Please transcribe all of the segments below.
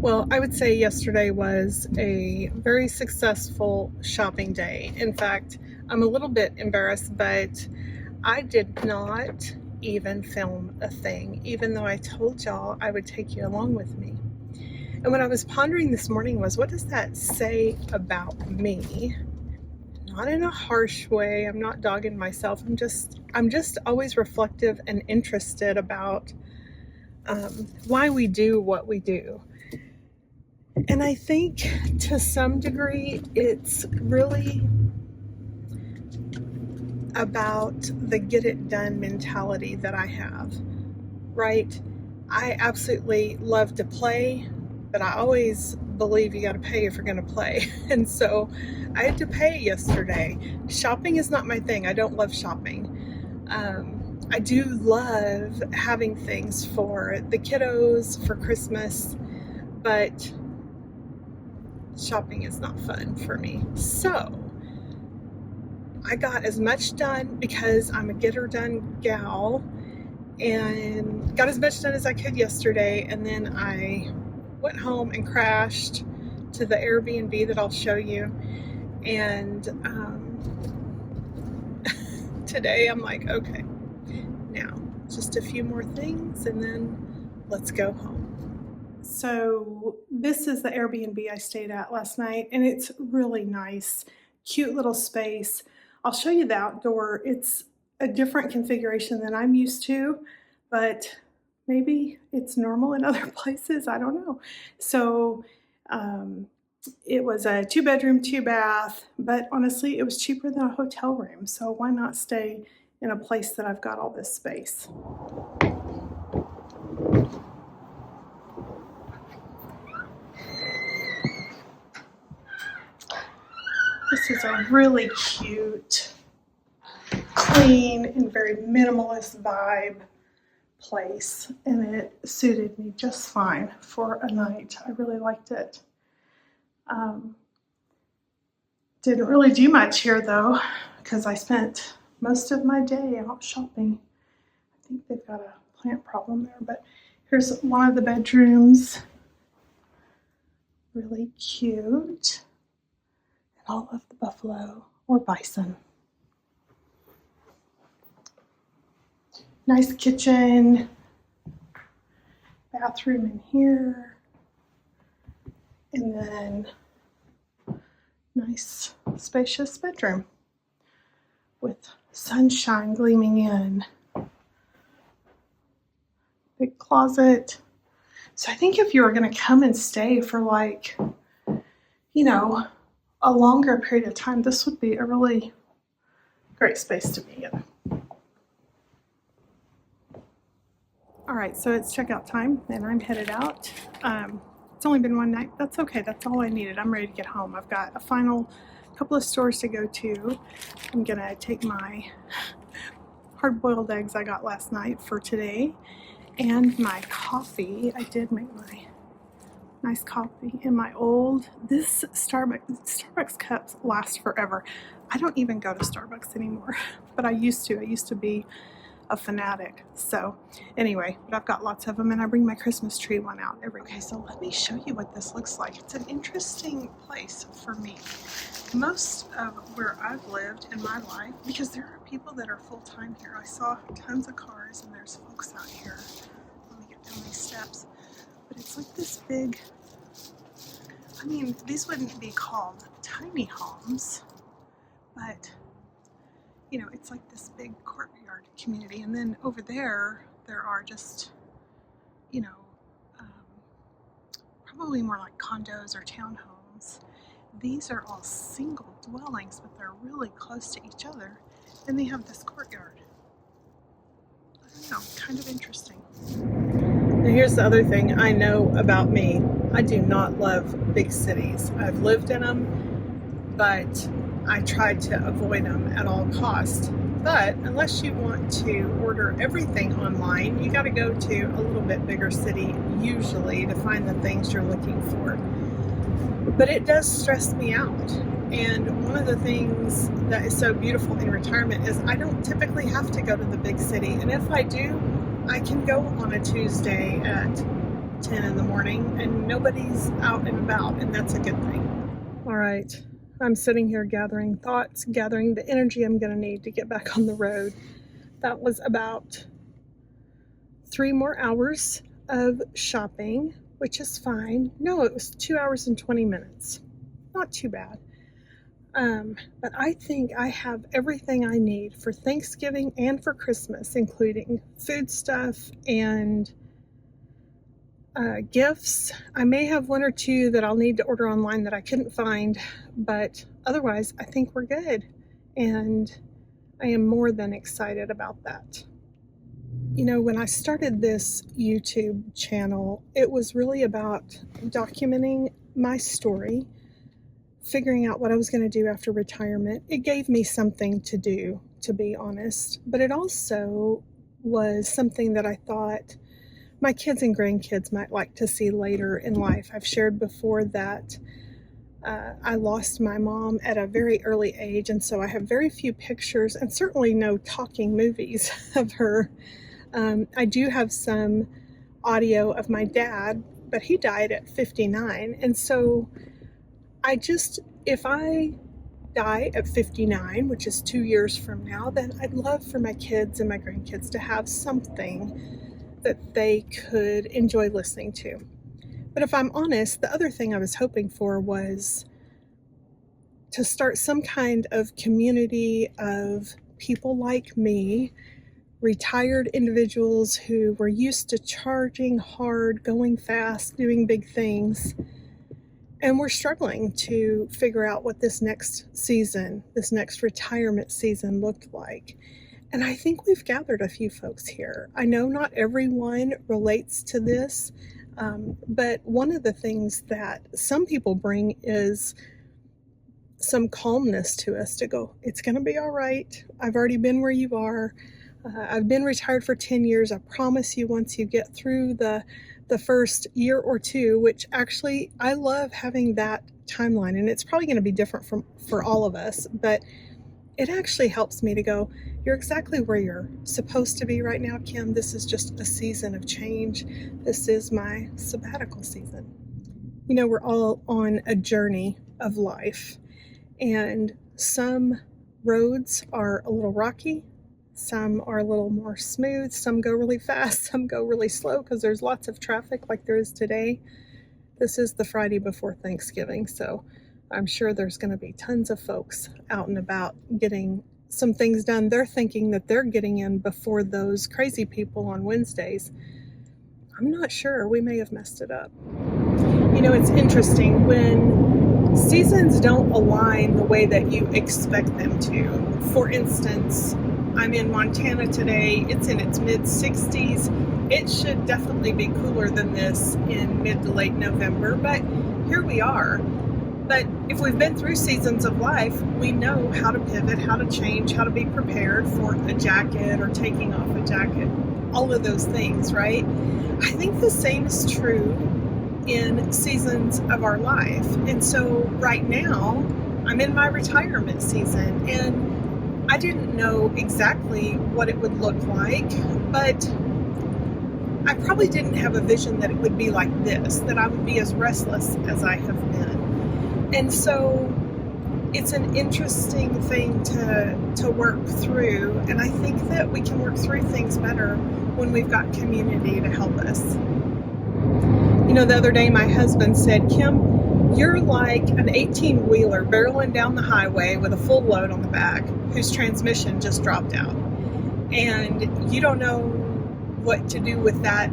Well, I would say yesterday was a very successful shopping day. In fact, I'm a little bit embarrassed, but I did not even film a thing, even though I told y'all I would take you along with me. And what I was pondering this morning was, what does that say about me? Not in a harsh way. I'm not dogging myself. I'm just always reflective and interested about why we do what we do. And I think to some degree it's really about the get it done mentality that I have, right? I absolutely love to play, but I always believe you got to pay if you're going to play. And so I had to pay yesterday. Shopping is not my thing. I don't love shopping. I do love having things for the kiddos for Christmas, but shopping is not fun for me. So I got as much done because I'm a get her done gal, and got as much done as I could yesterday. And then I went home and crashed to the Airbnb that I'll show you. And today I'm like, okay, now just a few more things and then let's go home. So this is the Airbnb I stayed at last night, and it's really nice, cute little space. I'll show you the outdoor. It's a different configuration than I'm used to, but maybe it's normal in other places. I don't know. So it was a 2-bedroom, 2-bath, but honestly, it was cheaper than a hotel room. So why not stay in a place that I've got all this space? This is a really cute, clean, and very minimalist vibe place, and it suited me just fine for a night. I really liked it. Didn't really do much here though, because I spent most of my day out shopping. I think they've got a plant problem there, but here's one of the bedrooms. Really cute. And all of the buffalo or bison. Nice kitchen, bathroom in here, and then nice spacious bedroom with sunshine gleaming in. Big closet. So I think if you were going to come and stay for like, a longer period of time, this would be a really great space to be in. All right, so it's checkout time and I'm headed out. It's only been one night. That's okay. That's all I needed. I'm ready to get home. I've got a final couple of stores to go to. I'm gonna take my hard-boiled eggs I got last night for today and my coffee. I did make my nice coffee in my this Starbucks cups last forever. I don't even go to Starbucks anymore, but I used to be a fanatic. So anyway, but I've got lots of them, and I bring my Christmas tree one out every. Okay, so let me show you what this looks like. It's an interesting place for me. Most of where I've lived in my life, because there are people that are full-time here. I saw tons of cars and there's folks out here. Let me get down these steps. But it's like this big, these wouldn't be called tiny homes, but it's like this big courtyard community. And then over there are just, probably more like condos or townhomes. These are all single dwellings, but they're really close to each other, and they have this courtyard. I don't know, kind of interesting. Now here's the other thing I know about me. I do not love big cities. I've lived in them, but I try to avoid them at all costs. But unless you want to order everything online, you got to go to a little bit bigger city usually to find the things you're looking for. But it does stress me out. And one of the things that is so beautiful in retirement is I don't typically have to go to the big city. And if I do, I can go on a Tuesday at about 10 in the morning and nobody's out and about, and that's a good thing. All right, I'm sitting here gathering thoughts, gathering the energy I'm going to need to get back on the road. That was about 3 more hours of shopping, which is fine. No, it was 2 hours and 20 minutes. Not too bad. But I think I have everything I need for Thanksgiving and for Christmas, including food stuff and gifts. I may have 1 or 2 that I'll need to order online that I couldn't find, but otherwise I think we're good. And I am more than excited about that. You know, when I started this YouTube channel, it was really about documenting my story, figuring out what I was going to do after retirement. It gave me something to do, to be honest, but it also was something that I thought my kids and grandkids might like to see later in life. I've shared before that I lost my mom at a very early age, and so I have very few pictures and certainly no talking movies of her. I do have some audio of my dad, but he died at 59, and so if I die at 59, which is 2 years from now, then I'd love for my kids and my grandkids to have something that they could enjoy listening to. But if I'm honest, the other thing I was hoping for was to start some kind of community of people like me, retired individuals who were used to charging hard, going fast, doing big things, and we're struggling to figure out what this next season, this next retirement season looked like. And I think we've gathered a few folks here. I know not everyone relates to this, but one of the things that some people bring is some calmness to us to go, it's going to be all right. I've already been where you are. I've been retired for 10 years. I promise you, once you get through the first year or 2, which actually I love having that timeline, and it's probably going to be different for all of us, but it actually helps me to go, you're exactly where you're supposed to be right now, Kim. This is just a season of change. This is my sabbatical season. You know, we're all on a journey of life, and some roads are a little rocky. Some are a little more smooth, some go really fast, some go really slow because there's lots of traffic like there is today. This is the Friday before Thanksgiving, so I'm sure there's going to be tons of folks out and about getting some things done. They're thinking that they're getting in before those crazy people on Wednesdays. I'm not sure. We may have messed it up. You know, it's interesting when seasons don't align the way that you expect them to. For instance, I'm in Montana today. It's in its mid-60s. It should definitely be cooler than this in mid to late November, but here we are. But if we've been through seasons of life, we know how to pivot, how to change, how to be prepared for a jacket or taking off a jacket, all of those things, right? I think the same is true in seasons of our life. And so right now, I'm in my retirement season, and I didn't know exactly what it would look like, but I probably didn't have a vision that it would be like this, that I would be as restless as I have been. And so it's an interesting thing to work through, and I think that we can work through things better when we've got community to help us. You know, the other day my husband said, Kim, you're like an 18-wheeler barreling down the highway with a full load on the back whose transmission just dropped out. And you don't know what to do with that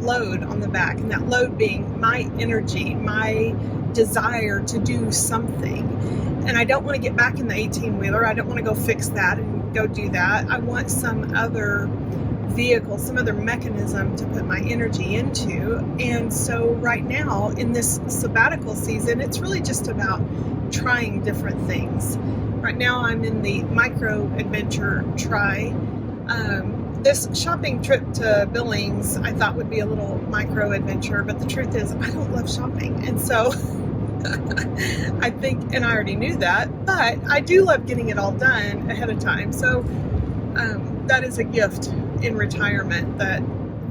load on the back, and that load being my energy, my desire to do something. And I don't want to get back in the 18-wheeler. I don't want to go fix that and go do that. I want some other vehicle, some other mechanism to put my energy into. And so right now in this sabbatical season, it's really just about trying different things. Right now I'm in the micro adventure try. This shopping trip to Billings I thought would be a little micro adventure, but the truth is I don't love shopping. And so I think, and I already knew that, but I do love getting it all done ahead of time. So that is a gift in retirement, that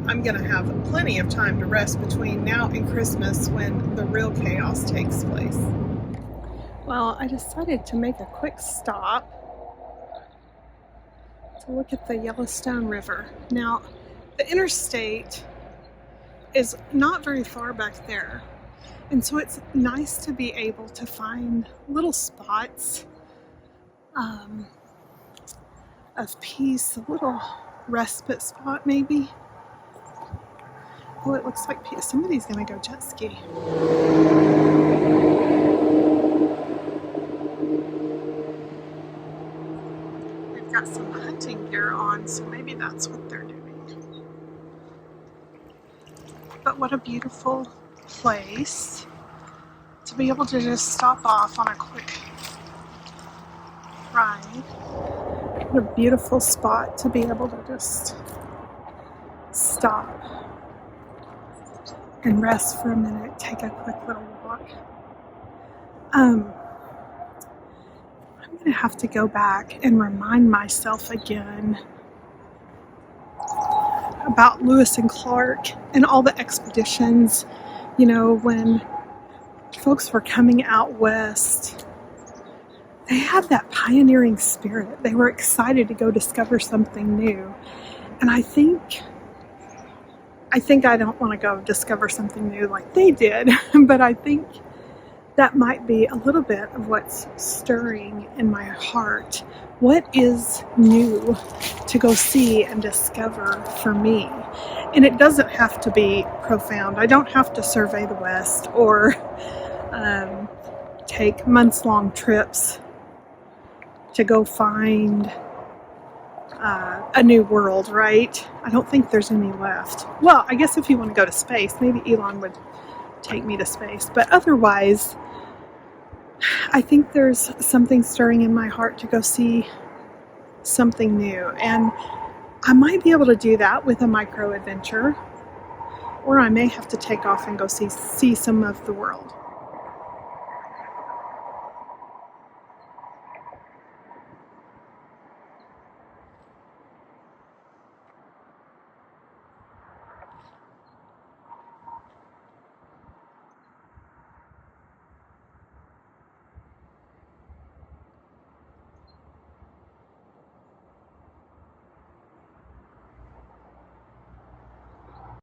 I'm gonna have plenty of time to rest between now and Christmas when the real chaos takes place. Well, I decided to make a quick stop to look at the Yellowstone River. Now, the interstate is not very far back there, and so it's nice to be able to find little spots of peace, a little respite spot maybe. Oh, it looks like somebody's gonna go jet ski. They've got some hunting gear on, so maybe that's what they're doing. But what a beautiful place to be able to just stop off on a quick ride. What a beautiful spot to be able to just stop and rest for a minute, take a quick little walk. I'm going to have to go back and remind myself again about Lewis and Clark and all the expeditions. You know, when folks were coming out west, they had that pioneering spirit. They were excited to go discover something new. And I think I don't want to go discover something new like they did, but I think that might be a little bit of what's stirring in my heart. What is new to go see and discover for me? And it doesn't have to be profound. I don't have to survey the West or take months-long trips to go find a new world, right? I don't think there's any left. Well, I guess if you want to go to space, maybe Elon would take me to space. But otherwise, I think there's something stirring in my heart to go see something new. And I might be able to do that with a micro adventure, or I may have to take off and go see some of the world.